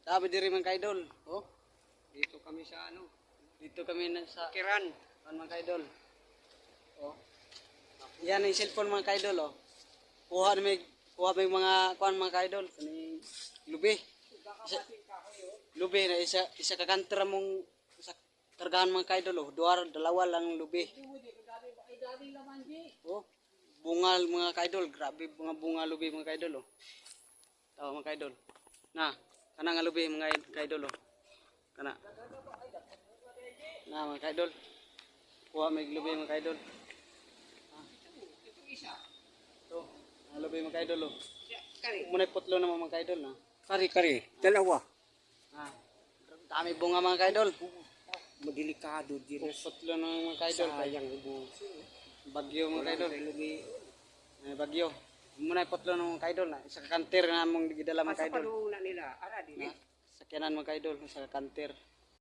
Sabi diri mga kaidol. Oh, Dito kami sa dito kami na sa Kiran. mga kaidol. Oh. Yan yung cellphone mga kaidol oh. Kuha may mga kuan mga kaidol kani lubi. Isa, lubi na isa ka kantra mong isa kargahan mga kaidol oh. Dalawa lang lubi. Oh. Bunga mga kaidol, grabe mga bunga lubi mga kaidol oh. Tawo mga kaidol. Na, kana nga lubi mga kaidol oh. Kana. Na mga kaidol. Kuha may lubi mga kaidol. To, lubi mga kaidol oh. Kari. Muna putlo naman mga kaidol na. Kari. Dalawa. Dami bunga mga kaidol. Madelikado din. Putlo naman mga kaidol. Sayang ibu. Bagyo mga kaidol. Lubi. Bagyo. Muna putlo ng mga kaidol na. Isa ka kanter na mong gidala mga Asa kaidol. pa na nila? Ara din. Sakyanan mga kaidol sa kanter.